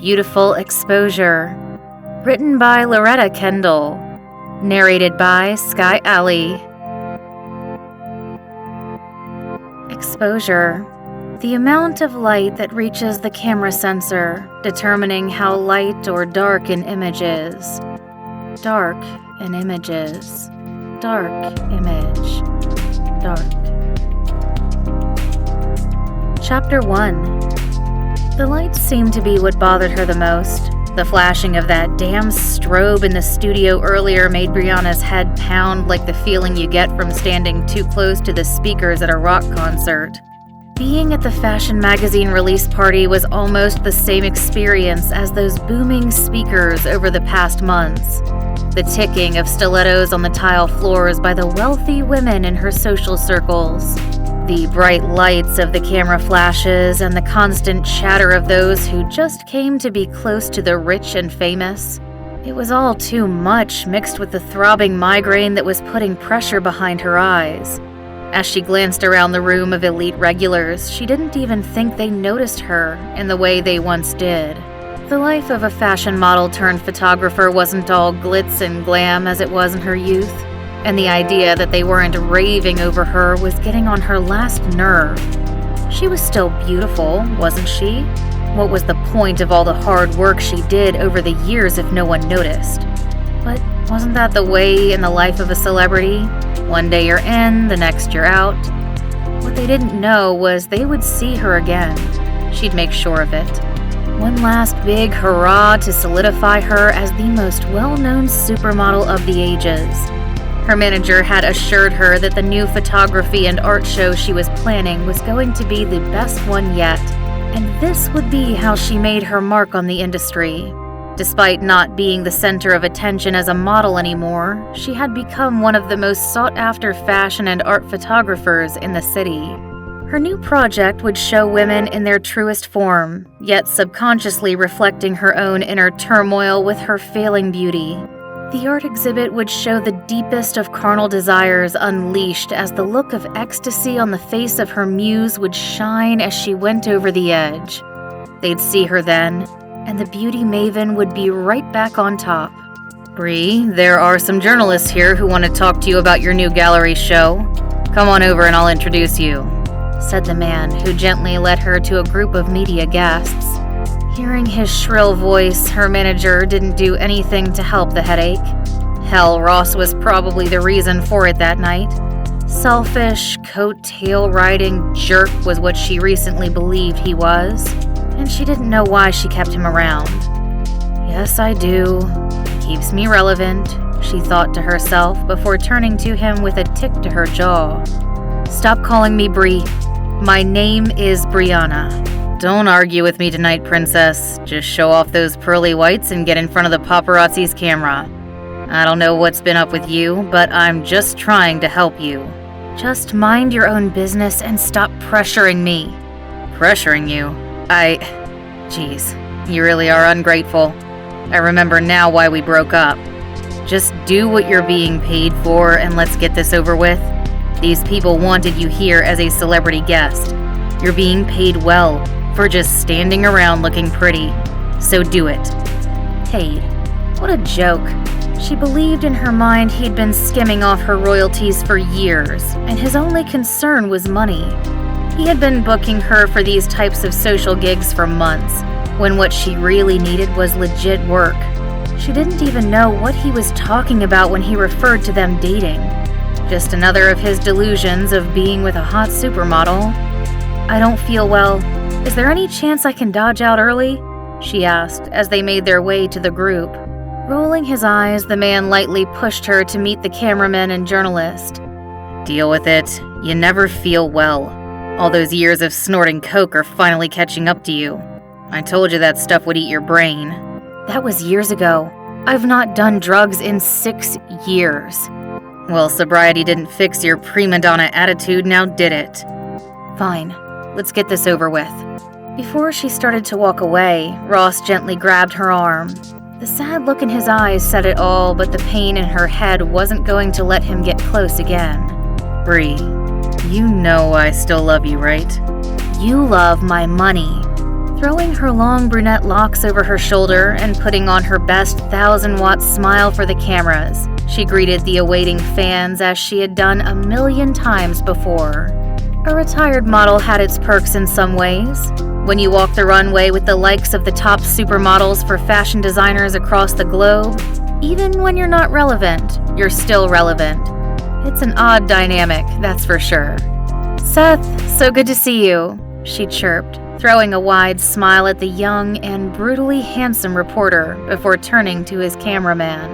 Beautiful Exposure. Written by Loretta, Kendall. Narrated by Sky Alley. Exposure. The amount of light that reaches the camera sensor, determining how light or dark an image is. Dark an image is. Dark image. Dark. Chapter 1. The lights seemed to be what bothered her the most. The flashing of that damn strobe in the studio earlier made Brianna's head pound like the feeling you get from standing too close to the speakers at a rock concert. Being at the fashion magazine release party was almost the same experience as those booming speakers over the past months. The ticking of stilettos on the tile floors by the wealthy women in her social circles. The bright lights of the camera flashes and the constant chatter of those who just came to be close to the rich and famous. It was all too much, mixed with the throbbing migraine that was putting pressure behind her eyes. As she glanced around the room of elite regulars, she didn't even think they noticed her in the way they once did. The life of a fashion model turned photographer wasn't all glitz and glam as it was in her youth. And the idea that they weren't raving over her was getting on her last nerve. She was still beautiful, wasn't she? What was the point of all the hard work she did over the years if no one noticed? But wasn't that the way in the life of a celebrity? One day you're in, the next you're out. What they didn't know was they would see her again. She'd make sure of it. One last big hurrah to solidify her as the most well-known supermodel of the ages. Her manager had assured her that the new photography and art show she was planning was going to be the best one yet, and this would be how she made her mark on the industry. Despite not being the center of attention as a model anymore, she had become one of the most sought-after fashion and art photographers in the city. Her new project would show women in their truest form, yet subconsciously reflecting her own inner turmoil with her failing beauty. The art exhibit would show the deepest of carnal desires unleashed as the look of ecstasy on the face of her muse would shine as she went over the edge. They'd see her then, and the beauty maven would be right back on top. Bree, there are some journalists here who want to talk to you about your new gallery show. Come on over and I'll introduce you, said the man who gently led her to a group of media guests. Hearing his shrill voice, her manager didn't do anything to help the headache. Hell, Ross was probably the reason for it that night. Selfish, coat-tail-riding jerk was what she recently believed he was, and she didn't know why she kept him around. Yes, I do. He keeps me relevant, she thought to herself before turning to him with a tick to her jaw. Stop calling me Bree. My name is Brianna. Don't argue with me tonight, princess. Just show off those pearly whites and get in front of the paparazzi's camera. I don't know what's been up with you, but I'm just trying to help you. Just mind your own business and stop pressuring me. Pressuring you? Jeez, you really are ungrateful. I remember now why we broke up. Just do what you're being paid for and let's get this over with. These people wanted you here as a celebrity guest. You're being paid well for just standing around looking pretty. So do it. Paid. What a joke. She believed in her mind he'd been skimming off her royalties for years, and his only concern was money. He had been booking her for these types of social gigs for months, when what she really needed was legit work. She didn't even know what he was talking about when he referred to them dating. Just another of his delusions of being with a hot supermodel. I don't feel well. Is there any chance I can dodge out early? She asked as they made their way to the group. Rolling his eyes, the man lightly pushed her to meet the cameraman and journalist. Deal with it. You never feel well. All those years of snorting coke are finally catching up to you. I told you that stuff would eat your brain. That was years ago. I've not done drugs in 6 years. Well, sobriety didn't fix your prima donna attitude, now did it? Fine. Let's get this over with. Before she started to walk away, Ross gently grabbed her arm. The sad look in his eyes said it all, but the pain in her head wasn't going to let him get close again. Bree, you know I still love you, right? You love my money. Throwing her long brunette locks over her shoulder and putting on her best 1,000-watt smile for the cameras, she greeted the awaiting fans as she had done 1,000,000 times before. A retired model had its perks in some ways. When you walk the runway with the likes of the top supermodels for fashion designers across the globe, even when you're not relevant, you're still relevant. It's an odd dynamic, that's for sure. "Seth, so good to see you," she chirped, throwing a wide smile at the young and brutally handsome reporter before turning to his cameraman.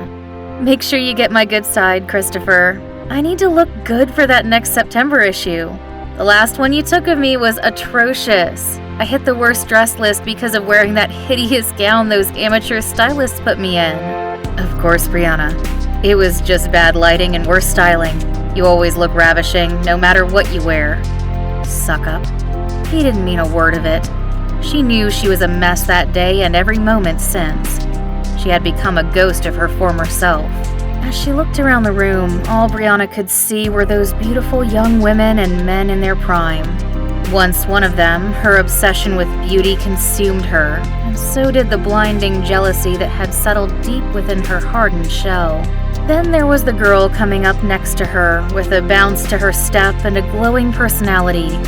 "Make sure you get my good side, Christopher. I need to look good for that next September issue. The last one you took of me was atrocious. I hit the worst dress list because of wearing that hideous gown those amateur stylists put me in." "Of course, Brianna. It was just bad lighting and worse styling. You always look ravishing, no matter what you wear." Suck up. He didn't mean a word of it. She knew she was a mess that day and every moment since. She had become a ghost of her former self. As she looked around the room, all Brianna could see were those beautiful young women and men in their prime. Once one of them, her obsession with beauty consumed her, and so did the blinding jealousy that had settled deep within her hardened shell. Then there was the girl coming up next to her, with a bounce to her step and a glowing personality.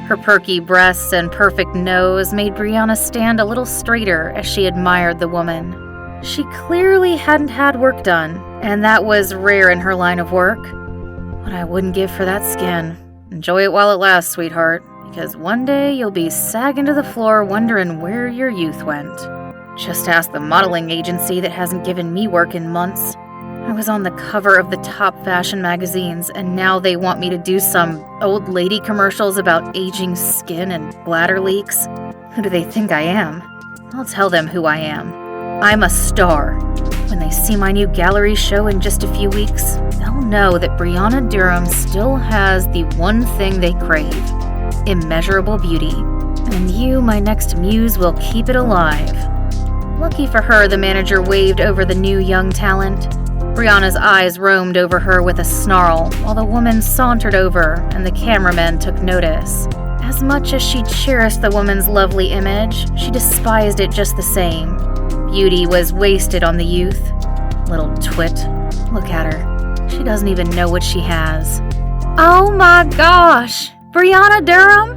Her perky breasts and perfect nose made Brianna stand a little straighter as she admired the woman. She clearly hadn't had work done, and that was rare in her line of work. What I wouldn't give for that skin. Enjoy it while it lasts, sweetheart, because one day you'll be sagging to the floor wondering where your youth went. Just ask the modeling agency that hasn't given me work in months. I was on the cover of the top fashion magazines, and now they want me to do some old lady commercials about aging skin and bladder leaks. Who do they think I am? I'll tell them who I am. I'm a star. When they see my new gallery show in just a few weeks, they'll know that Brianna Durham still has the one thing they crave: immeasurable beauty. And you, my next muse, will keep it alive. Lucky for her, the manager waved over the new young talent. Brianna's eyes roamed over her with a snarl, while the woman sauntered over and the cameraman took notice. As much as she cherished the woman's lovely image, she despised it just the same. Beauty was wasted on the youth. Little twit. Look at her. She doesn't even know what she has. "Oh my gosh! Brianna Durham?"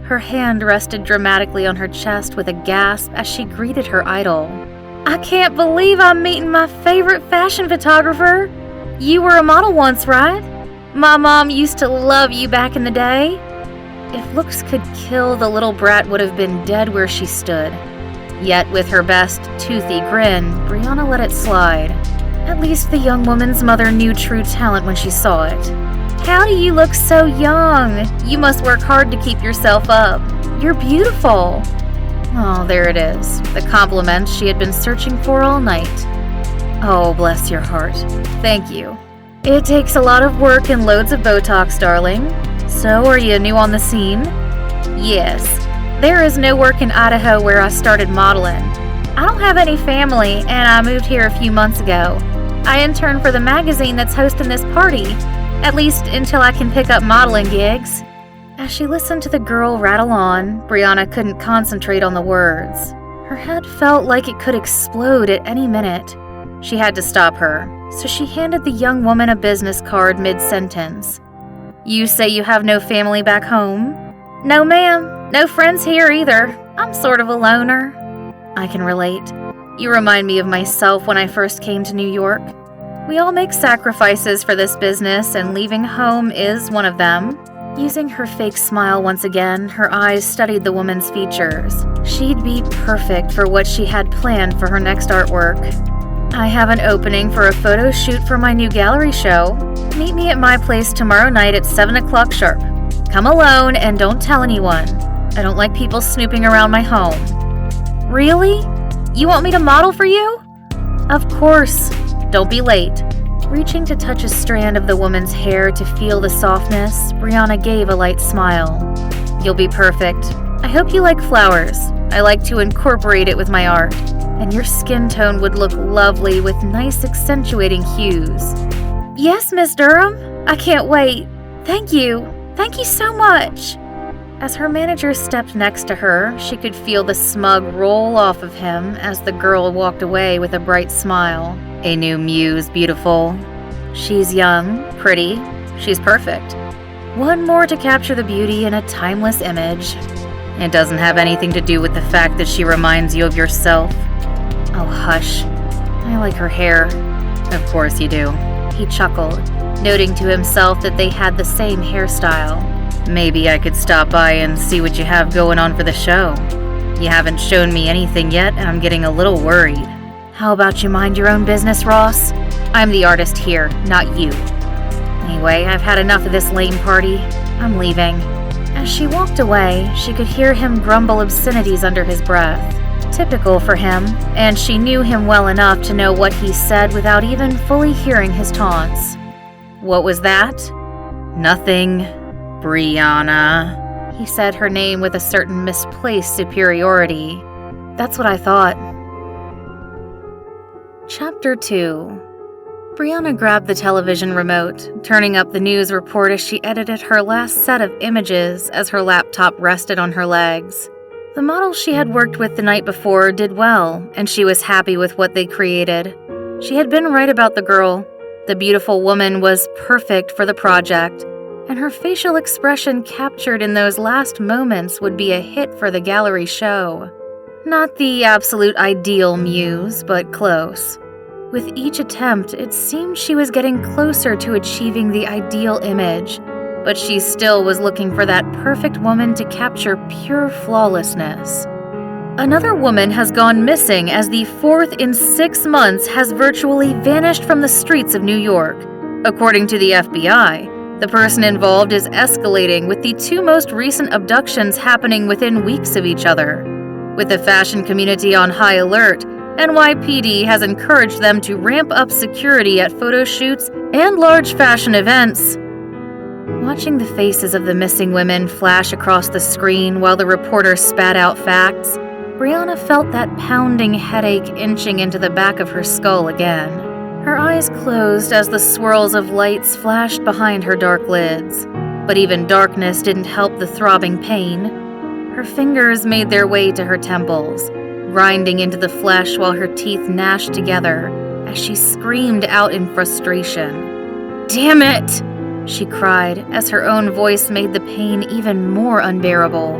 Her hand rested dramatically on her chest with a gasp as she greeted her idol. "I can't believe I'm meeting my favorite fashion photographer. You were a model once, right? My mom used to love you back in the day." If looks could kill, the little brat would have been dead where she stood. Yet with her best toothy grin, Brianna let it slide. At least the young woman's mother knew true talent when she saw it. "How do you look so young? You must work hard to keep yourself up. You're beautiful." Oh, there it is, the compliment she had been searching for all night. "Oh, bless your heart. Thank you. It takes a lot of work and loads of Botox, darling. So, are you new on the scene?" "Yes. There is no work in Idaho where I started modeling. I don't have any family, and I moved here a few months ago. I intern for the magazine that's hosting this party, at least until I can pick up modeling gigs." As she listened to the girl rattle on, Brianna couldn't concentrate on the words. Her head felt like it could explode at any minute. She had to stop her, so she handed the young woman a business card mid-sentence. "You say you have no family back home?" "No, ma'am. No friends here either. I'm sort of a loner." "I can relate. You remind me of myself when I first came to New York. We all make sacrifices for this business, and leaving home is one of them." Using her fake smile once again, her eyes studied the woman's features. She'd be perfect for what she had planned for her next artwork. "I have an opening for a photo shoot for my new gallery show. Meet me at my place tomorrow night at 7 o'clock sharp. Come alone and don't tell anyone. I don't like people snooping around my home." "Really? You want me to model for you?" "Of course. Don't be late." Reaching to touch a strand of the woman's hair to feel the softness, Brianna gave a light smile. "You'll be perfect. I hope you like flowers. I like to incorporate it with my art. And your skin tone would look lovely with nice accentuating hues." "Yes, Miss Durham. I can't wait. Thank you. Thank you so much." As her manager stepped next to her, she could feel the smug roll off of him as the girl walked away with a bright smile. A new muse, beautiful. She's young, pretty, she's perfect. One more to capture the beauty in a timeless image. It doesn't have anything to do with the fact that she reminds you of yourself. Oh, hush. I like her hair. Of course you do. He chuckled, noting to himself that they had the same hairstyle. Maybe I could stop by and see what you have going on for the show. You haven't shown me anything yet, and I'm getting a little worried. How about you mind your own business, Ross? I'm the artist here, not you. Anyway, I've had enough of this lame party. I'm leaving. As she walked away, she could hear him grumble obscenities under his breath. Typical for him, and she knew him well enough to know what he said without even fully hearing his taunts. What was that? Nothing, Brianna. He said her name with a certain misplaced superiority. That's what I thought. Chapter 2. Brianna grabbed the television remote, turning up the news report as she edited her last set of images as her laptop rested on her legs. The model she had worked with the night before did well, and she was happy with what they created. She had been right about the girl. The beautiful woman was perfect for the project, and her facial expression captured in those last moments would be a hit for the gallery show. Not the absolute ideal muse, but close. With each attempt, it seemed she was getting closer to achieving the ideal image, but she still was looking for that perfect woman to capture pure flawlessness. Another woman has gone missing as the fourth in 6 months has virtually vanished from the streets of New York. According to the FBI, the person involved is escalating, with the 2 most recent abductions happening within weeks of each other. With the fashion community on high alert, NYPD has encouraged them to ramp up security at photo shoots and large fashion events. Watching the faces of the missing women flash across the screen while the reporter spat out facts, Brianna felt that pounding headache inching into the back of her skull again. Her eyes closed as the swirls of lights flashed behind her dark lids, but even darkness didn't help the throbbing pain. Her fingers made their way to her temples, grinding into the flesh while her teeth gnashed together as she screamed out in frustration. "Damn it!" she cried as her own voice made the pain even more unbearable.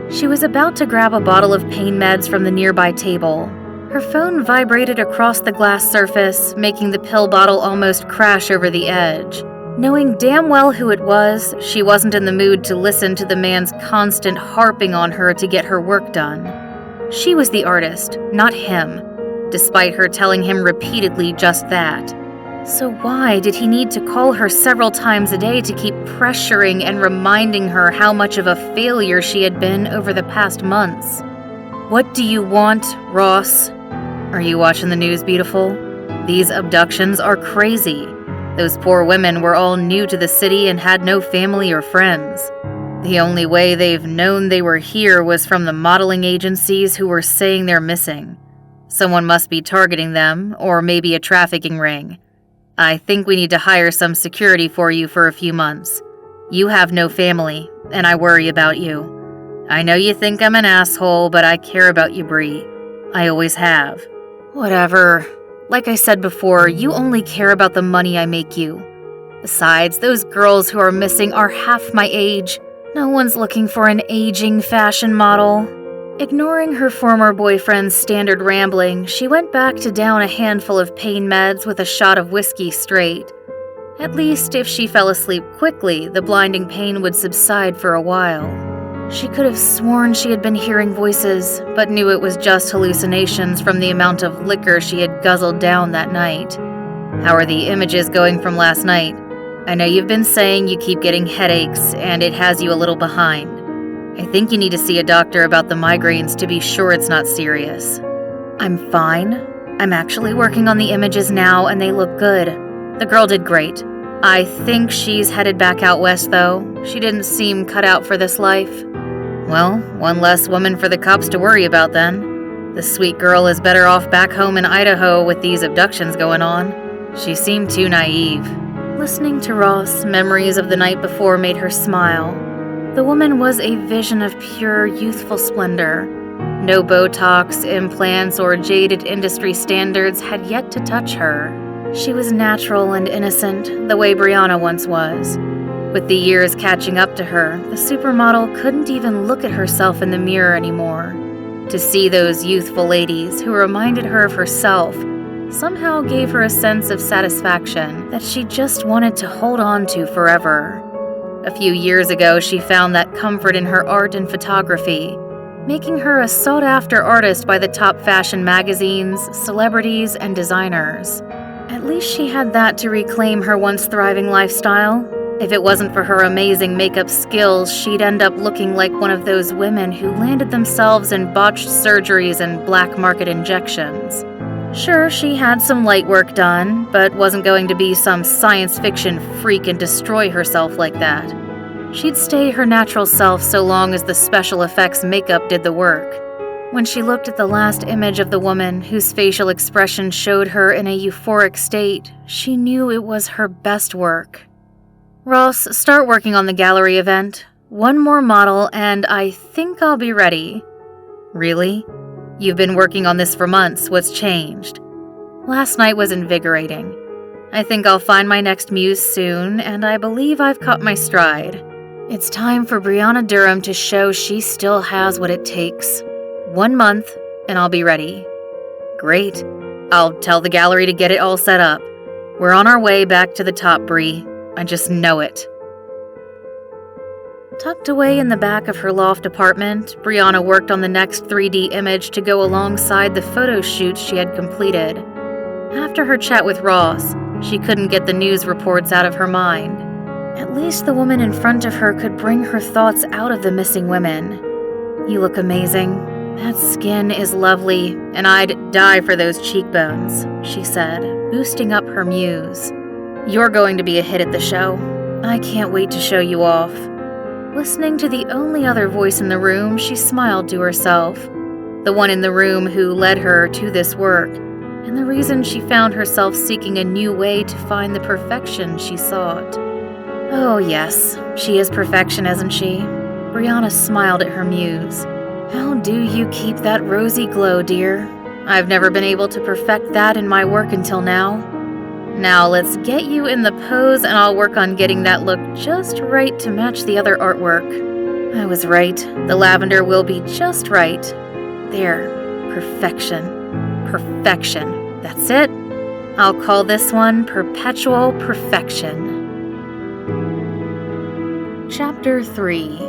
She was about to grab a bottle of pain meds from the nearby table. Her phone vibrated across the glass surface, making the pill bottle almost crash over the edge. Knowing damn well who it was, she wasn't in the mood to listen to the man's constant harping on her to get her work done. She was the artist, not him, despite her telling him repeatedly just that. So why did he need to call her several times a day to keep pressuring and reminding her how much of a failure she had been over the past months? What do you want, Ross? Are you watching the news, beautiful? These abductions are crazy. Those poor women were all new to the city and had no family or friends. The only way they've known they were here was from the modeling agencies who were saying they're missing. Someone must be targeting them, or maybe a trafficking ring. I think we need to hire some security for you for a few months. You have no family, and I worry about you. I know you think I'm an asshole, but I care about you, Bree. I always have. Whatever. Like I said before, you only care about the money I make you. Besides, those girls who are missing are half my age. No one's looking for an aging fashion model. Ignoring her former boyfriend's standard rambling, she went back to down a handful of pain meds with a shot of whiskey straight. At least, if she fell asleep quickly, the blinding pain would subside for a while. She could have sworn she had been hearing voices, but knew it was just hallucinations from the amount of liquor she had guzzled down that night. How are the images going from last night? I know you've been saying you keep getting headaches, and it has you a little behind. I think you need to see a doctor about the migraines to be sure it's not serious. I'm fine. I'm actually working on the images now, and they look good. The girl did great. I think she's headed back out west, though. She didn't seem cut out for this life. Well, one less woman for the cops to worry about then. The sweet girl is better off back home in Idaho with these abductions going on. She seemed too naive. Listening to Ross, memories of the night before made her smile. The woman was a vision of pure, youthful splendor. No Botox, implants, or jaded industry standards had yet to touch her. She was natural and innocent, the way Brianna once was. With the years catching up to her, the supermodel couldn't even look at herself in the mirror anymore. To see those youthful ladies who reminded her of herself somehow gave her a sense of satisfaction that she just wanted to hold on to forever. A few years ago, she found that comfort in her art and photography, making her a sought-after artist by the top fashion magazines, celebrities, and designers. At least she had that to reclaim her once thriving lifestyle. If it wasn't for her amazing makeup skills, she'd end up looking like one of those women who landed themselves in botched surgeries and black market injections. Sure, she had some light work done, but wasn't going to be some science fiction freak and destroy herself like that. She'd stay her natural self so long as the special effects makeup did the work. When she looked at the last image of the woman whose facial expression showed her in a euphoric state, she knew it was her best work. Ross, start working on the gallery event. One more model and I think I'll be ready. Really? You've been working on this for months. What's changed? Last night was invigorating. I think I'll find my next muse soon, and I believe I've caught my stride. It's time for Brianna Durham to show she still has what it takes. 1 month, and I'll be ready. Great. I'll tell the gallery to get it all set up. We're on our way back to the top, Brie. I just know it. Tucked away in the back of her loft apartment, Brianna worked on the next 3D image to go alongside the photo shoot she had completed. After her chat with Ross, she couldn't get the news reports out of her mind. At least the woman in front of her could bring her thoughts out of the missing women. You look amazing. That skin is lovely, and I'd die for those cheekbones, she said, boosting up her muse. You're going to be a hit at the show. I can't wait to show you off. Listening to the only other voice in the room, she smiled to herself. The one in the room who led her to this work, and the reason she found herself seeking a new way to find the perfection she sought. Oh yes, she is perfection, isn't she? Brianna smiled at her muse. How do you keep that rosy glow, dear? I've never been able to perfect that in my work until now. Now let's get you in the pose and I'll work on getting that look just right to match the other artwork. I was right. The lavender will be just right. There. Perfection. Perfection. That's it. I'll call this one Perpetual Perfection. Chapter 3.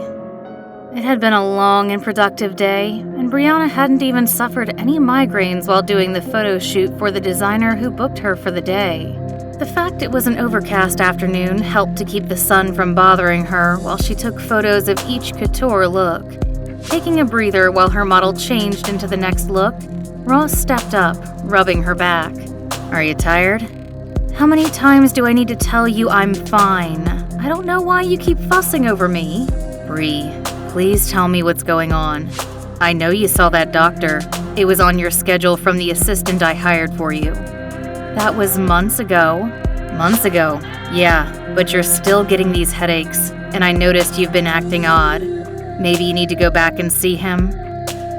It had been a long and productive day, and Brianna hadn't even suffered any migraines while doing the photo shoot for the designer who booked her for the day. The fact it was an overcast afternoon helped to keep the sun from bothering her while she took photos of each couture look. Taking a breather while her model changed into the next look, Ross stepped up, rubbing her back. Are you tired? How many times do I need to tell you I'm fine? I don't know why you keep fussing over me. Bree, please tell me what's going on. I know you saw that doctor. It was on your schedule from the assistant I hired for you. That was months ago. Months ago? Yeah, but you're still getting these headaches, and I noticed you've been acting odd. Maybe you need to go back and see him.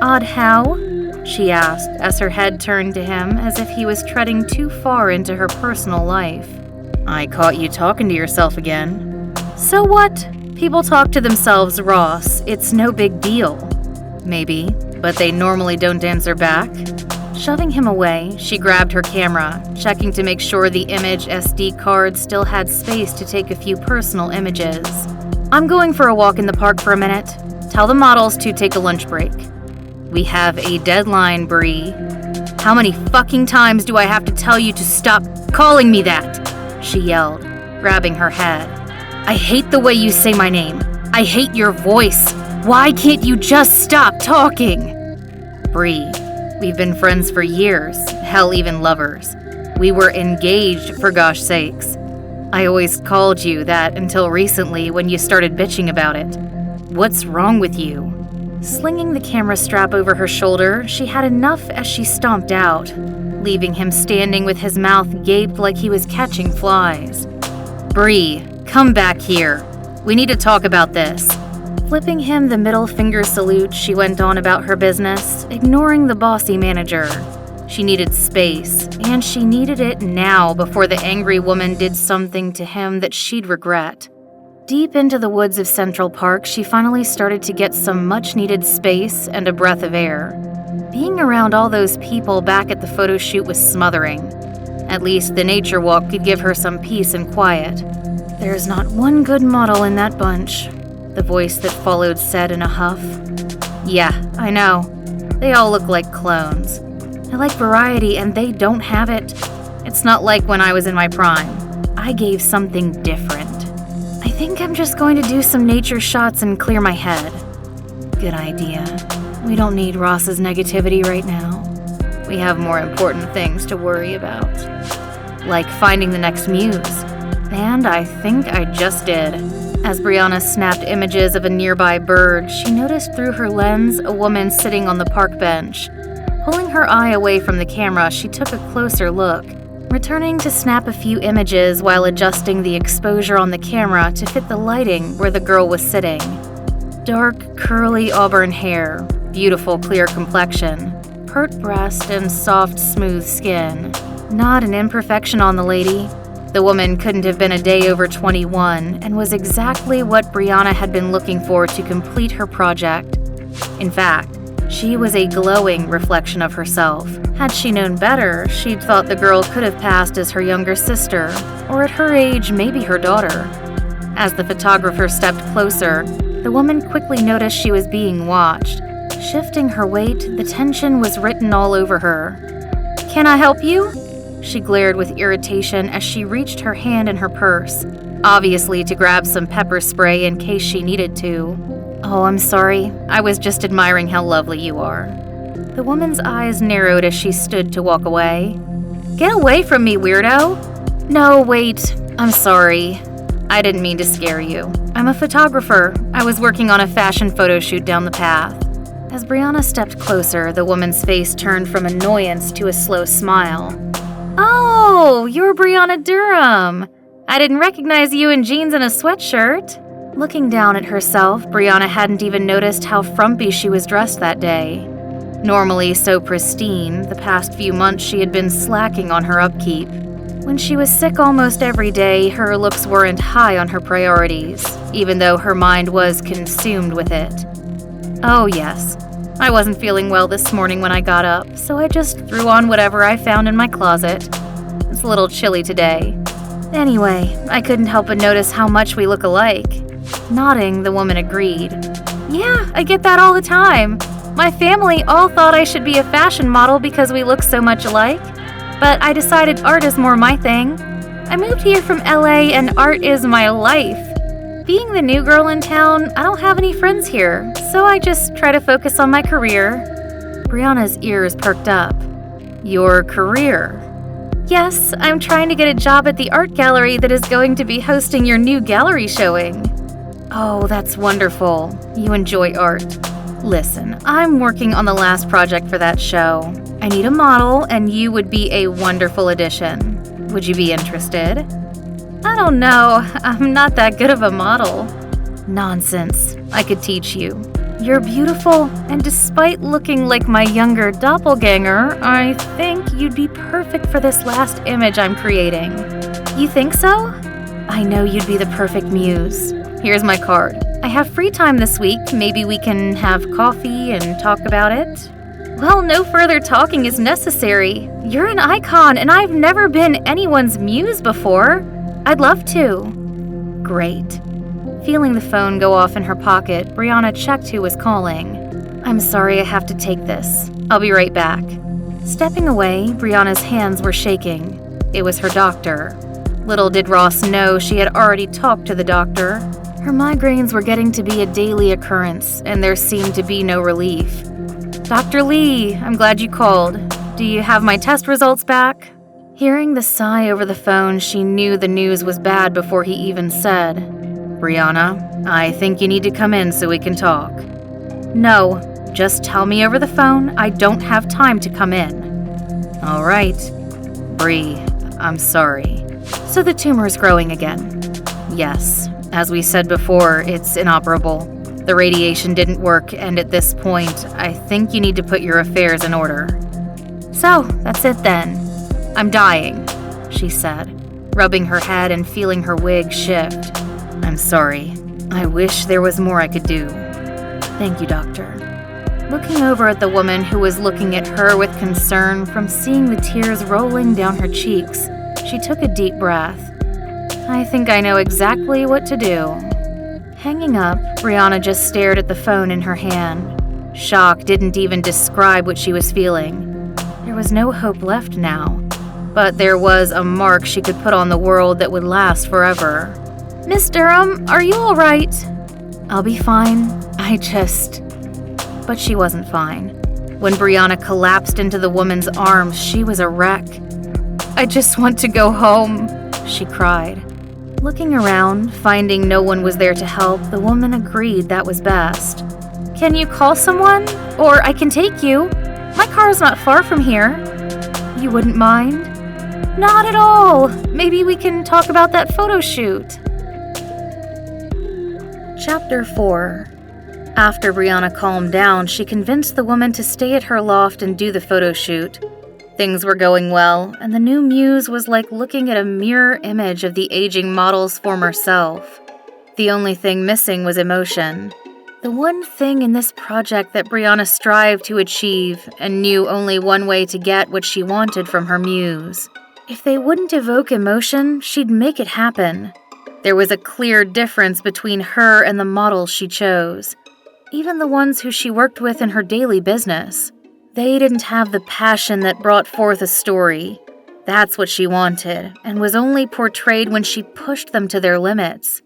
Odd how? She asked as her head turned to him as if he was treading too far into her personal life. I caught you talking to yourself again. So what? People talk to themselves, Ross. It's no big deal. Maybe, but they normally don't answer back. Shoving him away, she grabbed her camera, checking to make sure the image SD card still had space to take a few personal images. I'm going for a walk in the park for a minute. Tell the models to take a lunch break. We have a deadline, Bree. How many fucking times do I have to tell you to stop calling me that? She yelled, grabbing her head. I hate the way you say my name. I hate your voice. Why can't you just stop talking? Bree, we've been friends for years, hell, even lovers. We were engaged, for gosh sakes. I always called you that until recently when you started bitching about it. What's wrong with you? Slinging the camera strap over her shoulder, she had enough as she stomped out, leaving him standing with his mouth gaped like he was catching flies. Bree, come back here. We need to talk about this. Flipping him the middle finger salute, she went on about her business, ignoring the bossy manager. She needed space, and she needed it now before the angry woman did something to him that she'd regret. Deep into the woods of Central Park, she finally started to get some much-needed space and a breath of air. Being around all those people back at the photo shoot was smothering. At least the nature walk could give her some peace and quiet. "There's not one good model in that bunch," the voice that followed said in a huff. "Yeah, I know. They all look like clones. I like variety and they don't have it. It's not like when I was in my prime. I gave something different. I think I'm just going to do some nature shots and clear my head." "Good idea. We don't need Ross's negativity right now. We have more important things to worry about. Like finding the next muse. And I think I just did." As Brianna snapped images of a nearby bird, she noticed through her lens a woman sitting on the park bench. Pulling her eye away from the camera, she took a closer look, returning to snap a few images while adjusting the exposure on the camera to fit the lighting where the girl was sitting. Dark, curly auburn hair, beautiful clear complexion, pert breast, and soft, smooth skin. Not an imperfection on the lady. The woman couldn't have been a day over 21 and was exactly what Brianna had been looking for to complete her project. In fact, she was a glowing reflection of herself. Had she known better, she'd thought the girl could have passed as her younger sister, or at her age, maybe her daughter. As the photographer stepped closer, the woman quickly noticed she was being watched. Shifting her weight, the tension was written all over her. "Can I help you?" She glared with irritation as she reached her hand in her purse, obviously to grab some pepper spray in case she needed to. "Oh, I'm sorry. I was just admiring how lovely you are." The woman's eyes narrowed as she stood to walk away. "Get away from me, weirdo!" "No, wait. I'm sorry. I didn't mean to scare you. I'm a photographer. I was working on a fashion photo shoot down the path." As Brianna stepped closer, the woman's face turned from annoyance to a slow smile. "Oh, you're Brianna Durham. I didn't recognize you in jeans and a sweatshirt." Looking down at herself, Brianna hadn't even noticed how frumpy she was dressed that day. Normally so pristine, the past few months she had been slacking on her upkeep. When she was sick almost every day, her looks weren't high on her priorities, even though her mind was consumed with it. "Oh yes, I wasn't feeling well this morning when I got up, so I just threw on whatever I found in my closet. It's a little chilly today. Anyway, I couldn't help but notice how much we look alike." Nodding, the woman agreed. "Yeah, I get that all the time. My family all thought I should be a fashion model because we look so much alike. But I decided art is more my thing. I moved here from LA and art is my life. Being the new girl in town, I don't have any friends here, so I just try to focus on my career." Brianna's ears perked up. "Your career?" "Yes, I'm trying to get a job at the art gallery that is going to be hosting your new gallery showing." "Oh, that's wonderful. You enjoy art. Listen, I'm working on the last project for that show. I need a model, and you would be a wonderful addition. Would you be interested?" "I don't know. I'm not that good of a model." "Nonsense. I could teach you. You're beautiful, and despite looking like my younger doppelganger, I think you'd be perfect for this last image I'm creating." "You think so?" "I know you'd be the perfect muse. Here's my card. I have free time this week. Maybe we can have coffee and talk about it?" "Well, no further talking is necessary. You're an icon, and I've never been anyone's muse before. I'd love to." "Great." Feeling the phone go off in her pocket, Brianna checked who was calling. "I'm sorry I have to take this. I'll be right back." Stepping away, Brianna's hands were shaking. It was her doctor. Little did Ross know she had already talked to the doctor. Her migraines were getting to be a daily occurrence, and there seemed to be no relief. "Dr. Lee, I'm glad you called. Do you have my test results back?" Hearing the sigh over the phone, she knew the news was bad before he even said, "Brianna, I think you need to come in so we can talk." "No, just tell me over the phone. I don't have time to come in." "All right. Bri, I'm sorry." "So the tumor is growing again?" "Yes. As we said before, it's inoperable. The radiation didn't work, and at this point, I think you need to put your affairs in order." "So, that's it then. I'm dying," she said, rubbing her head and feeling her wig shift. "I'm sorry. I wish there was more I could do." "Thank you, doctor." Looking over at the woman who was looking at her with concern from seeing the tears rolling down her cheeks, she took a deep breath. "I think I know exactly what to do." Hanging up, Brianna just stared at the phone in her hand. Shock didn't even describe what she was feeling. There was no hope left now, but there was a mark she could put on the world that would last forever. "Miss Durham, are you all right?" "I'll be fine. But she wasn't fine. When Brianna collapsed into the woman's arms, she was a wreck. "I just want to go home," she cried. Looking around, finding no one was there to help, the woman agreed that was best. "Can you call someone? Or I can take you. My car's not far from here." "You wouldn't mind?" "Not at all. Maybe we can talk about that photo shoot." Chapter 4. After Brianna calmed down, she convinced the woman to stay at her loft and do the photo shoot. Things were going well, and the new muse was like looking at a mirror image of the aging model's former self. The only thing missing was emotion. The one thing in this project that Brianna strived to achieve and knew only one way to get what she wanted from her muse. If they wouldn't evoke emotion, she'd make it happen. There was a clear difference between her and the models she chose. Even the ones who she worked with in her daily business. They didn't have the passion that brought forth a story. That's what she wanted, and was only portrayed when she pushed them to their limits.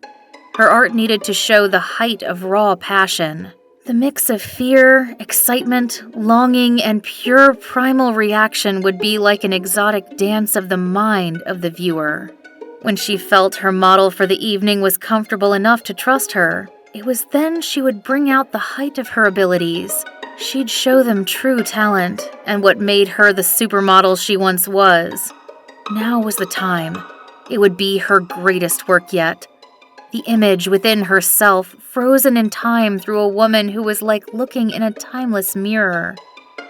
Her art needed to show the height of raw passion. The mix of fear, excitement, longing, and pure primal reaction would be like an exotic dance of the mind of the viewer. When she felt her model for the evening was comfortable enough to trust her, it was then she would bring out the height of her abilities. She'd show them true talent, and what made her the supermodel she once was. Now was the time. It would be her greatest work yet. The image within herself, frozen in time through a woman who was like looking in a timeless mirror.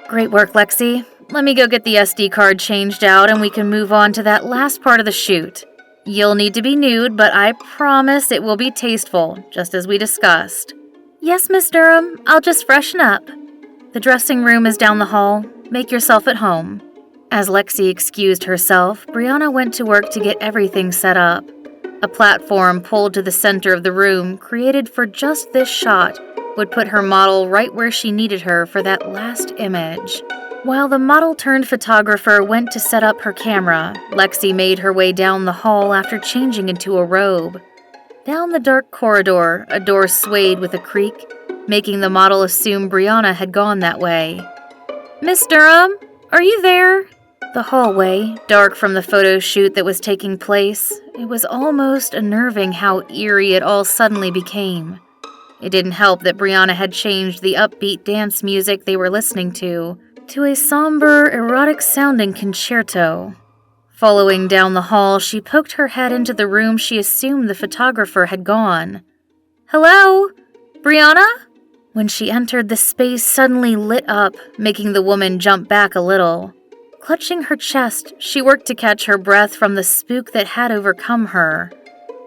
"Great work, Lexi. Let me go get the SD card changed out and we can move on to that last part of the shoot. You'll need to be nude, but I promise it will be tasteful, just as we discussed." "Yes, Miss Durham. I'll just freshen up. The dressing room is down the hall. Make yourself at home." As Lexi excused herself, Brianna went to work to get everything set up. A platform pulled to the center of the room, created for just this shot, would put her model right where she needed her for that last image. While the model-turned-photographer went to set up her camera, Lexi made her way down the hall after changing into a robe. Down the dark corridor, a door swayed with a creak, making the model assume Brianna had gone that way. "Miss Durham, are you there?" The hallway, dark from the photo shoot that was taking place, it was almost unnerving how eerie it all suddenly became. It didn't help that Brianna had changed the upbeat dance music they were listening to a somber, erotic-sounding concerto. Following down the hall, she poked her head into the room she assumed the photographer had gone. "Hello? Brianna?" When she entered, the space suddenly lit up, making the woman jump back a little. Clutching her chest, she worked to catch her breath from the spook that had overcome her.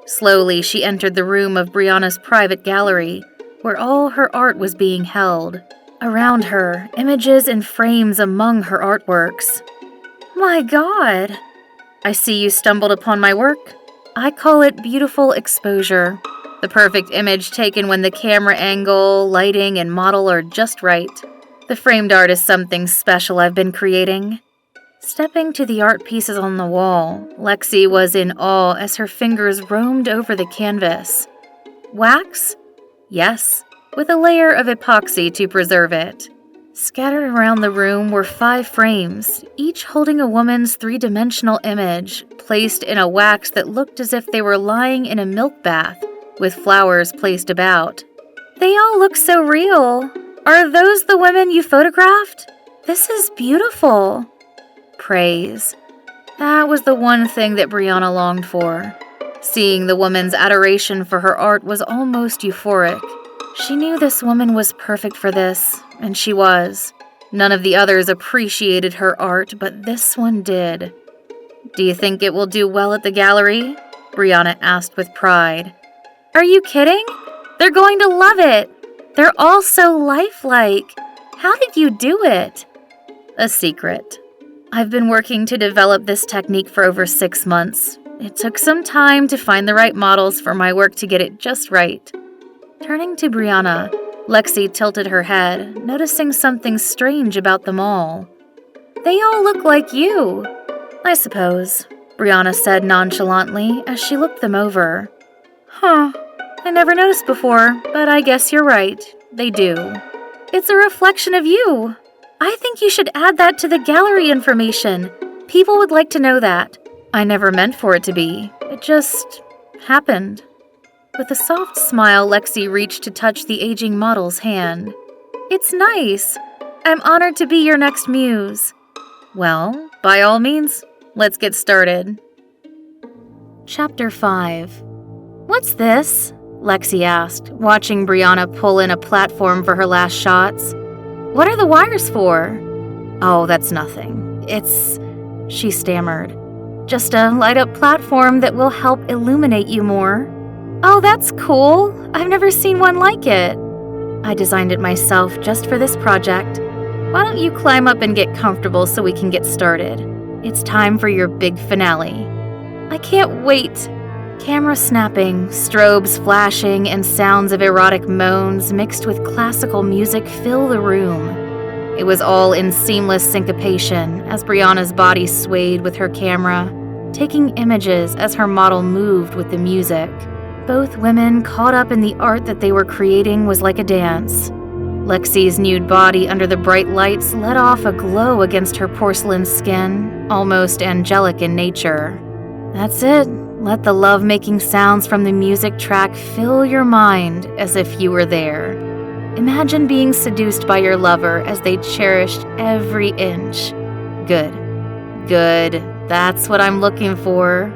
Slowly, she entered the room of Brianna's private gallery, where all her art was being held. Around her, images and frames among her artworks. "My God! I see you stumbled upon my work. I call it beautiful exposure. The perfect image taken when the camera angle, lighting, and model are just right. The framed art is something special I've been creating." Stepping to the art pieces on the wall, Lexi was in awe as her fingers roamed over the canvas. Wax? Yes, with a layer of epoxy to preserve it. Scattered around the room were 5 frames, each holding a woman's 3-dimensional image, placed in a wax that looked as if they were lying in a milk bath, with flowers placed about. "They all look so real. Are those the women you photographed? This is beautiful." Praise. That was the one thing that Brianna longed for. Seeing the woman's adoration for her art was almost euphoric. She knew this woman was perfect for this, and she was. None of the others appreciated her art, but this one did. "Do you think it will do well at the gallery?" Brianna asked with pride. "Are you kidding? They're going to love it. They're all so lifelike. How did you do it?" "A secret. I've been working to develop this technique for over 6 months. It took some time to find the right models for my work to get it just right." Turning to Brianna, Lexi tilted her head, noticing something strange about them all. "They all look like you." "I suppose," Brianna said nonchalantly as she looked them over. "Huh, I never noticed before, but I guess you're right. They do. It's a reflection of you. I think you should add that to the gallery information. People would like to know that. I never meant for it to be. It just happened." With a soft smile, Lexi reached to touch the aging model's hand. "It's nice. I'm honored to be your next muse." "Well, by all means, let's get started." Chapter 5. "What's this?" Lexi asked, watching Brianna pull in a platform for her last shots. "What are the wires for?" "Oh, that's nothing. She stammered. "Just a light-up platform that will help illuminate you more." "Oh, that's cool. I've never seen one like it." "I designed it myself just for this project. Why don't you climb up and get comfortable so we can get started? It's time for your big finale." "I can't wait." Camera snapping, strobes flashing, and sounds of erotic moans mixed with classical music fill the room. It was all in seamless syncopation as Brianna's body swayed with her camera, taking images as her model moved with the music. Both women caught up in the art that they were creating was like a dance. Lexi's nude body under the bright lights let off a glow against her porcelain skin, almost angelic in nature. That's it. Let the love-making sounds from the music track fill your mind as if you were there. Imagine being seduced by your lover as they cherished every inch. Good. Good. That's what I'm looking for.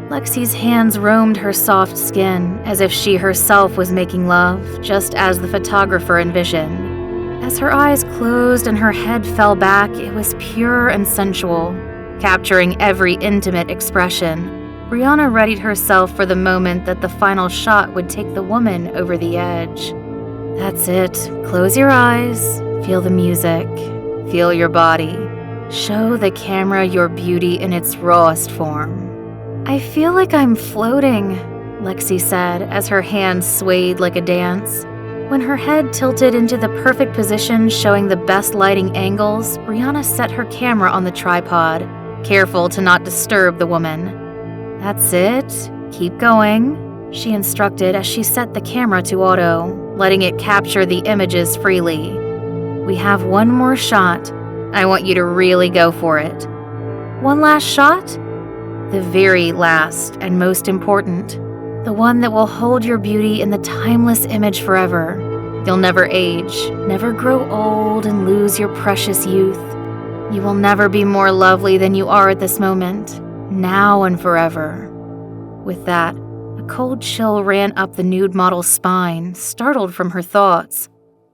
Lexi's hands roamed her soft skin as if she herself was making love, just as the photographer envisioned. As her eyes closed and her head fell back, it was pure and sensual, capturing every intimate expression. Brianna readied herself for the moment that the final shot would take the woman over the edge. That's it. Close your eyes. Feel the music. Feel your body. Show the camera your beauty in its rawest form. "I feel like I'm floating," Lexi said as her hands swayed like a dance. When her head tilted into the perfect position showing the best lighting angles, Brianna set her camera on the tripod, careful to not disturb the woman. "That's it. Keep going," she instructed as she set the camera to auto, letting it capture the images freely. "We have one more shot. I want you to really go for it." "One last shot?" "The very last and most important. The one that will hold your beauty in the timeless image forever. You'll never age, never grow old and lose your precious youth. You will never be more lovely than you are at this moment, now and forever." With that, a cold chill ran up the nude model's spine, startled from her thoughts.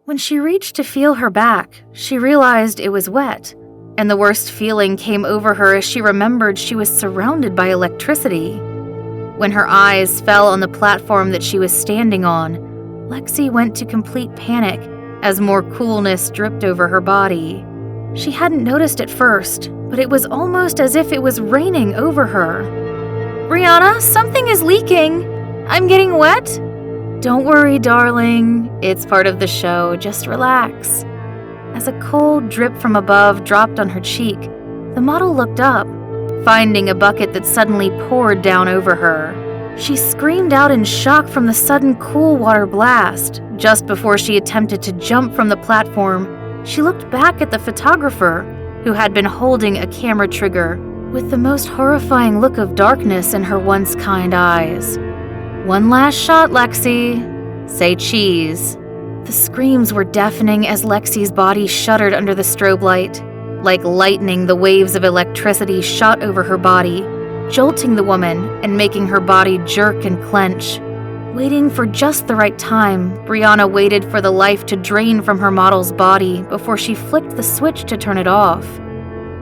When she reached to feel her back, she realized it was wet, and the worst feeling came over her as she remembered she was surrounded by electricity. When her eyes fell on the platform that she was standing on, Lexi went to complete panic as more coolness dripped over her body. She hadn't noticed at first, but it was almost as if it was raining over her. "Brianna, something is leaking. I'm getting wet." "Don't worry, darling. It's part of the show. Just relax." As a cold drip from above dropped on her cheek, the model looked up, finding a bucket that suddenly poured down over her. She screamed out in shock from the sudden cool water blast. Just before she attempted to jump from the platform, she looked back at the photographer, who had been holding a camera trigger, with the most horrifying look of darkness in her once kind eyes. "One last shot, Lexi. Say cheese." The screams were deafening as Lexi's body shuddered under the strobe light. Like lightning, the waves of electricity shot over her body, jolting the woman and making her body jerk and clench. Waiting for just the right time, Brianna waited for the life to drain from her model's body before she flicked the switch to turn it off.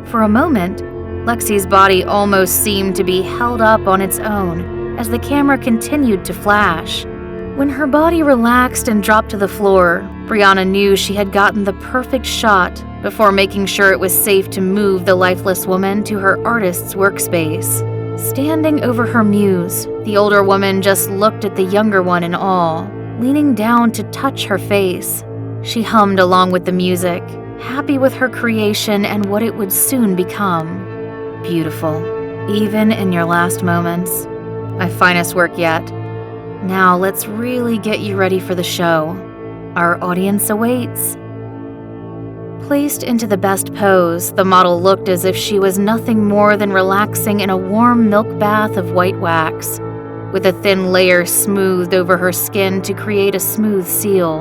For a moment, Lexi's body almost seemed to be held up on its own as the camera continued to flash. When her body relaxed and dropped to the floor, Brianna knew she had gotten the perfect shot before making sure it was safe to move the lifeless woman to her artist's workspace. Standing over her muse, the older woman just looked at the younger one in awe, leaning down to touch her face. She hummed along with the music, happy with her creation and what it would soon become. Beautiful, even in your last moments. My finest work yet. Now let's really get you ready for the show. Our audience awaits. Placed into the best pose, the model looked as if she was nothing more than relaxing in a warm milk bath of white wax, with a thin layer smoothed over her skin to create a smooth seal.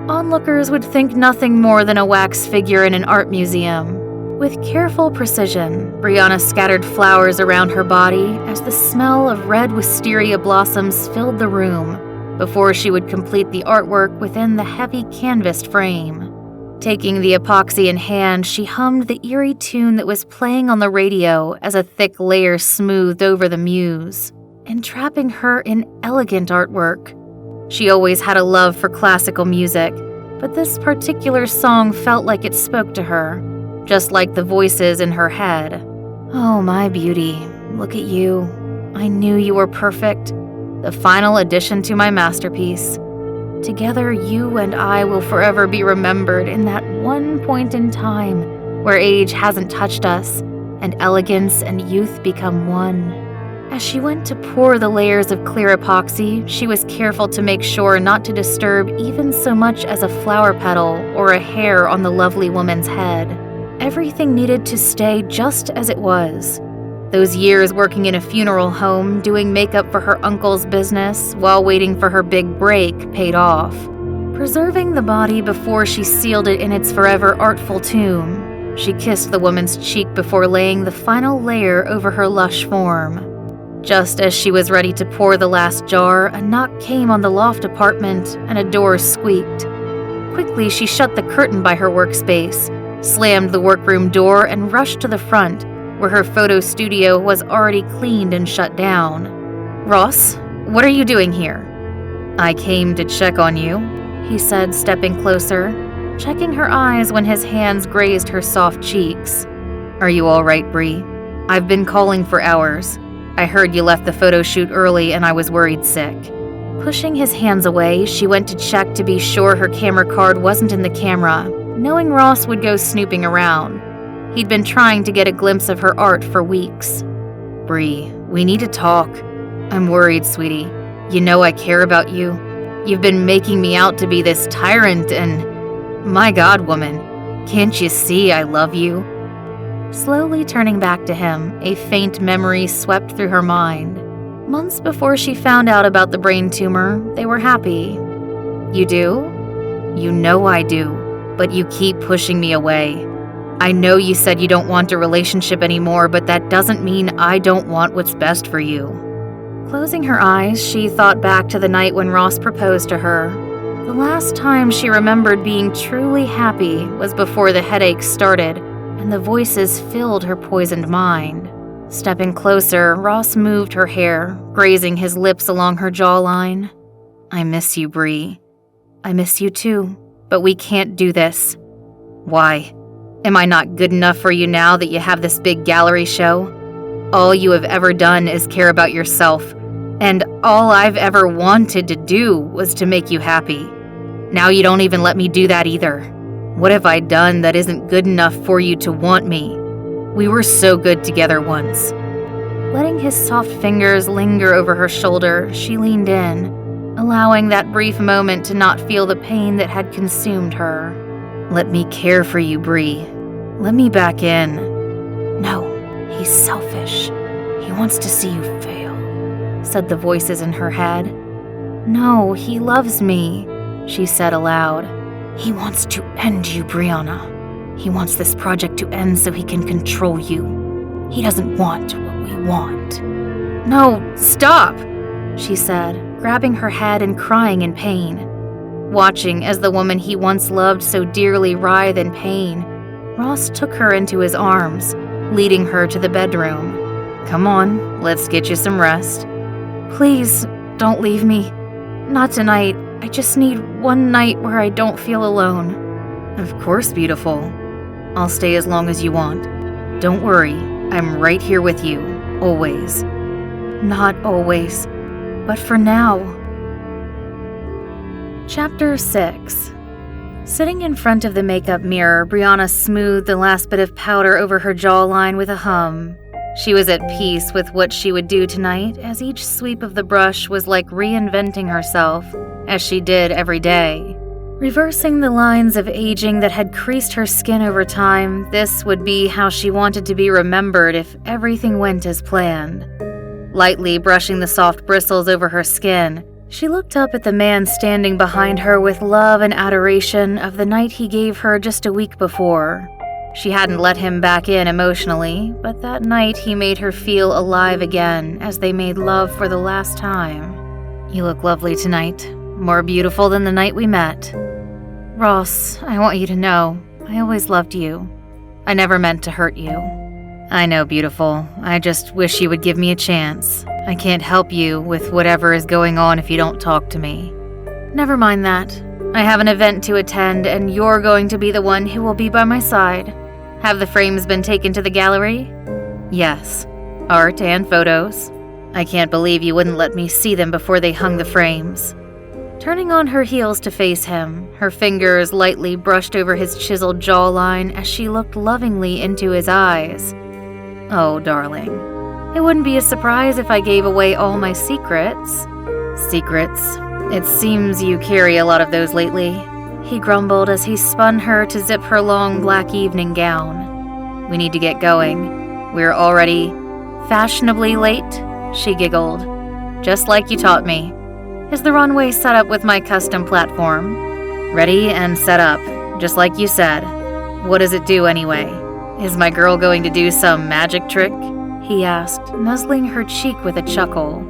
Onlookers would think nothing more than a wax figure in an art museum. With careful precision, Brianna scattered flowers around her body as the smell of red wisteria blossoms filled the room before she would complete the artwork within the heavy canvased frame. Taking the epoxy in hand, she hummed the eerie tune that was playing on the radio as a thick layer smoothed over the muse, entrapping her in elegant artwork. She always had a love for classical music, but this particular song felt like it spoke to her, just like the voices in her head. Oh, my beauty, look at you. I knew you were perfect. The final addition to my masterpiece. Together, you and I will forever be remembered in that one point in time where age hasn't touched us and elegance and youth become one. As she went to pour the layers of clear epoxy, she was careful to make sure not to disturb even so much as a flower petal or a hair on the lovely woman's head. Everything needed to stay just as it was. Those years working in a funeral home, doing makeup for her uncle's business while waiting for her big break paid off. Preserving the body before she sealed it in its forever artful tomb, she kissed the woman's cheek before laying the final layer over her lush form. Just as she was ready to pour the last jar, a knock came on the loft apartment and a door squeaked. Quickly, she shut the curtain by her workspace, slammed the workroom door, and rushed to the front, where her photo studio was already cleaned and shut down. "Ross, what are you doing here?" "I came to check on you," he said, stepping closer, checking her eyes when his hands grazed her soft cheeks. "Are you all right, Bree? I've been calling for hours. I heard you left the photo shoot early and I was worried sick." Pushing his hands away, she went to check to be sure her camera card wasn't in the camera, knowing Ross would go snooping around. He'd been trying to get a glimpse of her art for weeks. "Bree, we need to talk. I'm worried, sweetie. You know I care about you. You've been making me out to be this tyrant and... My God, woman, can't you see I love you?" Slowly turning back to him, a faint memory swept through her mind. Months before she found out about the brain tumor, they were happy. "You do?" "You know I do, but you keep pushing me away. I know you said you don't want a relationship anymore, but that doesn't mean I don't want what's best for you." Closing her eyes, she thought back to the night when Ross proposed to her. The last time she remembered being truly happy was before the headaches started and the voices filled her poisoned mind. Stepping closer, Ross moved her hair, grazing his lips along her jawline. "I miss you, Bree. I miss you too, but we can't do this." "Why? Am I not good enough for you now that you have this big gallery show? All you have ever done is care about yourself, and all I've ever wanted to do was to make you happy. Now you don't even let me do that either. What have I done that isn't good enough for you to want me? We were so good together once." Letting his soft fingers linger over her shoulder, she leaned in, allowing that brief moment to not feel the pain that had consumed her. "Let me care for you, Bree. Let me back in." "No, he's selfish. He wants to see you fail," said the voices in her head. "No, he loves me," she said aloud. "He wants to end you, Brianna. He wants this project to end so he can control you. He doesn't want what we want." "No, stop," she said, grabbing her head and crying in pain. Watching as the woman he once loved so dearly writhed in pain, Ross took her into his arms, leading her to the bedroom. "Come on, let's get you some rest." "Please, don't leave me. Not tonight. I just need one night where I don't feel alone." "Of course, beautiful. I'll stay as long as you want. Don't worry, I'm right here with you, always." "Not always, but for now." Chapter 6. Sitting in front of the makeup mirror, Brianna smoothed the last bit of powder over her jawline with a hum. She was at peace with what she would do tonight, as each sweep of the brush was like reinventing herself, as she did every day. Reversing the lines of aging that had creased her skin over time, this would be how she wanted to be remembered if everything went as planned. Lightly brushing the soft bristles over her skin, she looked up at the man standing behind her with love and adoration of the night he gave her just a week before. She hadn't let him back in emotionally, but that night he made her feel alive again as they made love for the last time. "You look lovely tonight, more beautiful than the night we met." "Ross, I want you to know, I always loved you. I never meant to hurt you." "I know, beautiful. I just wish you would give me a chance. I can't help you with whatever is going on if you don't talk to me." "Never mind that. I have an event to attend, and you're going to be the one who will be by my side. Have the frames been taken to the gallery?" "Yes. Art and photos. I can't believe you wouldn't let me see them before they hung the frames." Turning on her heels to face him, her fingers lightly brushed over his chiseled jawline as she looked lovingly into his eyes. "Oh, darling. It wouldn't be a surprise if I gave away all my secrets." "Secrets? It seems you carry a lot of those lately," he grumbled as he spun her to zip her long black evening gown. "We need to get going. We're already fashionably late," she giggled. "Just like you taught me. Is the runway set up with my custom platform?" "Ready and set up, just like you said. What does it do anyway? Is my girl going to do some magic trick?" he asked, nuzzling her cheek with a chuckle.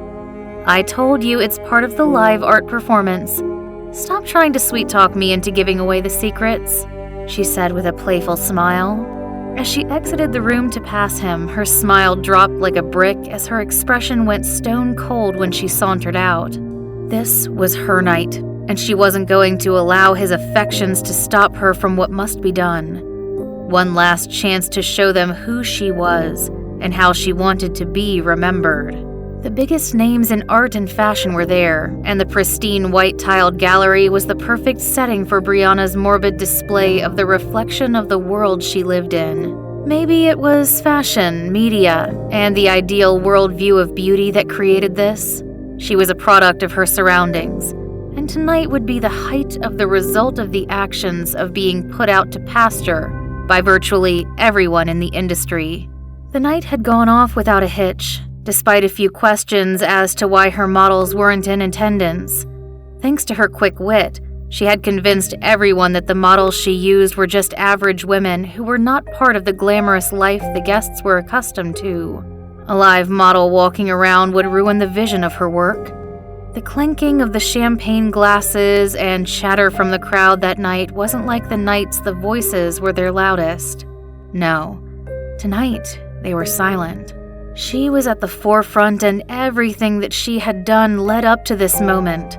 "I told you it's part of the live art performance. Stop trying to sweet-talk me into giving away the secrets," she said with a playful smile. As she exited the room to pass him, her smile dropped like a brick as her expression went stone cold when she sauntered out. This was her night, and she wasn't going to allow his affections to stop her from what must be done. One last chance to show them who she was and how she wanted to be remembered. The biggest names in art and fashion were there, and the pristine white-tiled gallery was the perfect setting for Brianna's morbid display of the reflection of the world she lived in. Maybe it was fashion, media, and the ideal worldview of beauty that created this. She was a product of her surroundings, and tonight would be the height of the result of the actions of being put out to pasture by virtually everyone in the industry. The night had gone off without a hitch, despite a few questions as to why her models weren't in attendance. Thanks to her quick wit, she had convinced everyone that the models she used were just average women who were not part of the glamorous life the guests were accustomed to. A live model walking around would ruin the vision of her work. The clinking of the champagne glasses and chatter from the crowd that night wasn't like the nights the voices were their loudest. No, tonight they were silent. She was at the forefront, and everything that she had done led up to this moment.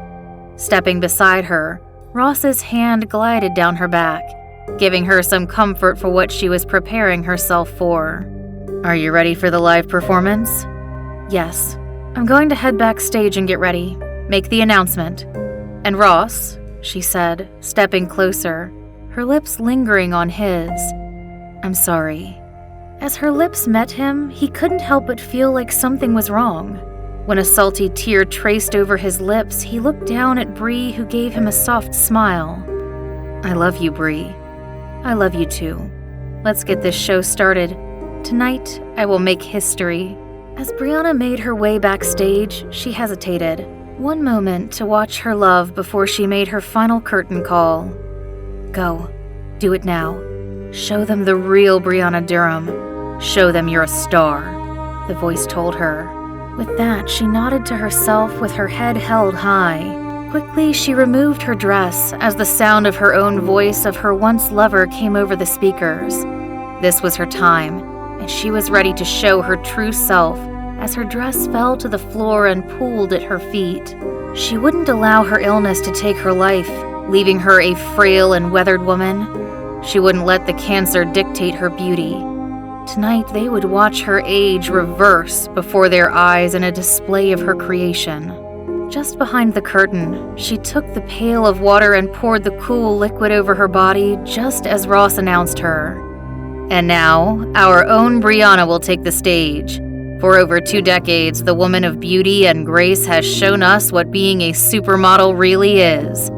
Stepping beside her, Ross's hand glided down her back, giving her some comfort for what she was preparing herself for. "Are you ready for the live performance?" "Yes. I'm going to head backstage and get ready. Make the announcement." "And Ross," she said, stepping closer, her lips lingering on his. "I'm sorry." As her lips met him, he couldn't help but feel like something was wrong. When a salty tear traced over his lips, he looked down at Bree, who gave him a soft smile. "I love you, Bree. I love you too. Let's get this show started. Tonight, I will make history." As Brianna made her way backstage, she hesitated. One moment to watch her love before she made her final curtain call. "Go. Do it now. Show them the real Brianna Durham. Show them you're a star," the voice told her. With that, she nodded to herself with her head held high. Quickly, she removed her dress as the sound of her own voice of her once lover came over the speakers. This was her time, and she was ready to show her true self as her dress fell to the floor and pooled at her feet. She wouldn't allow her illness to take her life, leaving her a frail and weathered woman. She wouldn't let the cancer dictate her beauty. Tonight, they would watch her age reverse before their eyes in a display of her creation. Just behind the curtain, she took the pail of water and poured the cool liquid over her body just as Ross announced her. And now, our own Brianna will take the stage. For over 2 decades, the woman of beauty and grace has shown us what being a supermodel really is.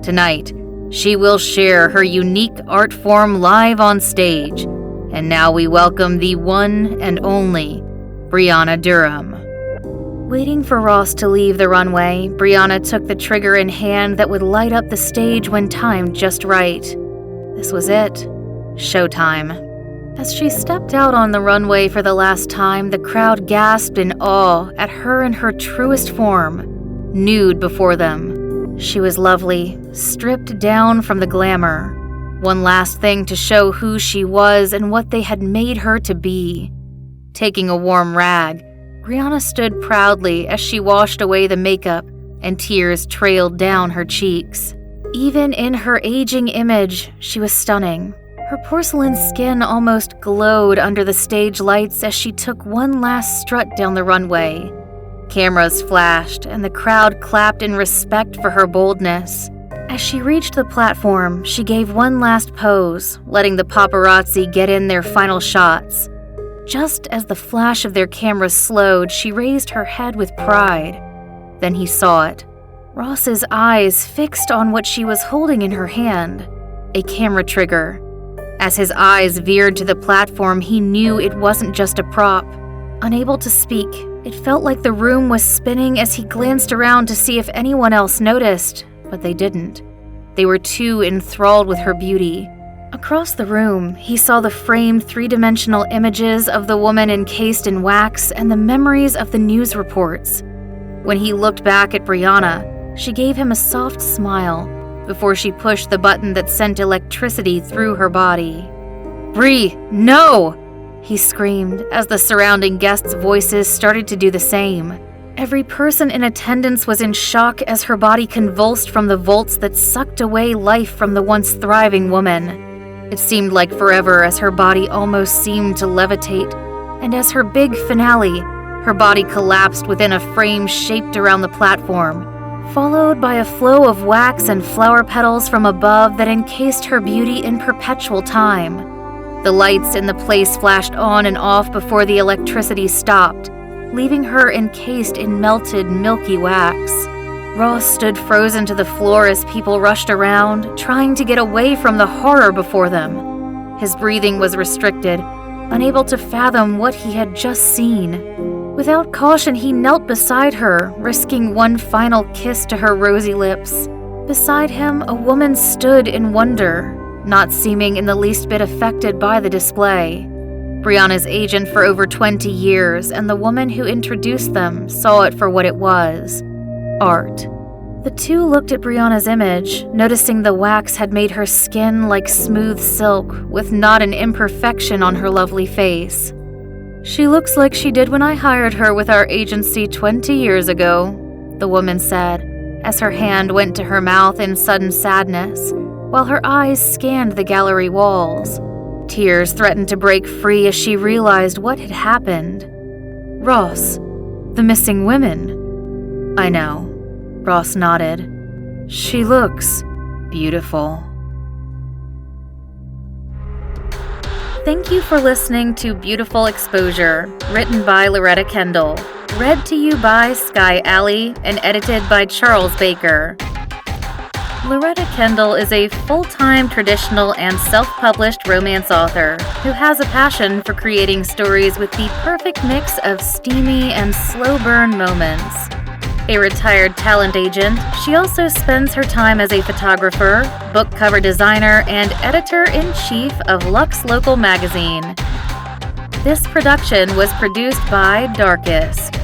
Tonight, she will share her unique art form live on stage. And now we welcome the one and only Brianna Durham. Waiting for Ross to leave the runway, Brianna took the trigger in hand that would light up the stage when timed just right. This was it. Showtime. As she stepped out on the runway for the last time, the crowd gasped in awe at her in her truest form, nude before them. She was lovely, stripped down from the glamour. One last thing to show who she was and what they had made her to be. Taking a warm rag, Brianna stood proudly as she washed away the makeup and tears trailed down her cheeks. Even in her aging image, she was stunning. Her porcelain skin almost glowed under the stage lights as she took one last strut down the runway. Cameras flashed and the crowd clapped in respect for her boldness. As she reached the platform, she gave one last pose, letting the paparazzi get in their final shots. Just as the flash of their cameras slowed, she raised her head with pride. Then he saw it. Ross's eyes fixed on what she was holding in her hand, a camera trigger. As his eyes veered to the platform, he knew it wasn't just a prop. Unable to speak, it felt like the room was spinning as he glanced around to see if anyone else noticed. But they didn't. They were too enthralled with her beauty. Across the room, he saw the framed 3-dimensional images of the woman encased in wax and the memories of the news reports. When he looked back at Brianna, she gave him a soft smile before she pushed the button that sent electricity through her body. "Bri, no!" he screamed as the surrounding guests' voices started to do the same. Every person in attendance was in shock as her body convulsed from the volts that sucked away life from the once thriving woman. It seemed like forever as her body almost seemed to levitate, and as her big finale, her body collapsed within a frame shaped around the platform, followed by a flow of wax and flower petals from above that encased her beauty in perpetual time. The lights in the place flashed on and off before the electricity stopped, leaving her encased in melted, milky wax. Ross stood frozen to the floor as people rushed around, trying to get away from the horror before them. His breathing was restricted, unable to fathom what he had just seen. Without caution, he knelt beside her, risking one final kiss to her rosy lips. Beside him, a woman stood in wonder, not seeming in the least bit affected by the display. Brianna's agent for over 20 years, and the woman who introduced them saw it for what it was: art. The two looked at Brianna's image, noticing the wax had made her skin like smooth silk, with not an imperfection on her lovely face. "She looks like she did when I hired her with our agency 20 years ago," the woman said, as her hand went to her mouth in sudden sadness, while her eyes scanned the gallery walls. Tears threatened to break free as she realized what had happened. "Ross, the missing women." "I know," Ross nodded. "She looks beautiful." Thank you for listening to Beautiful Exposure, written by Loretta Kendall, read to you by Sky Alley, and edited by Charles Baker. Loretta Kendall is a full-time traditional and self-published romance author who has a passion for creating stories with the perfect mix of steamy and slow-burn moments. A retired talent agent, she also spends her time as a photographer, book cover designer, and editor-in-chief of Lux Local magazine. This production was produced by Darkist.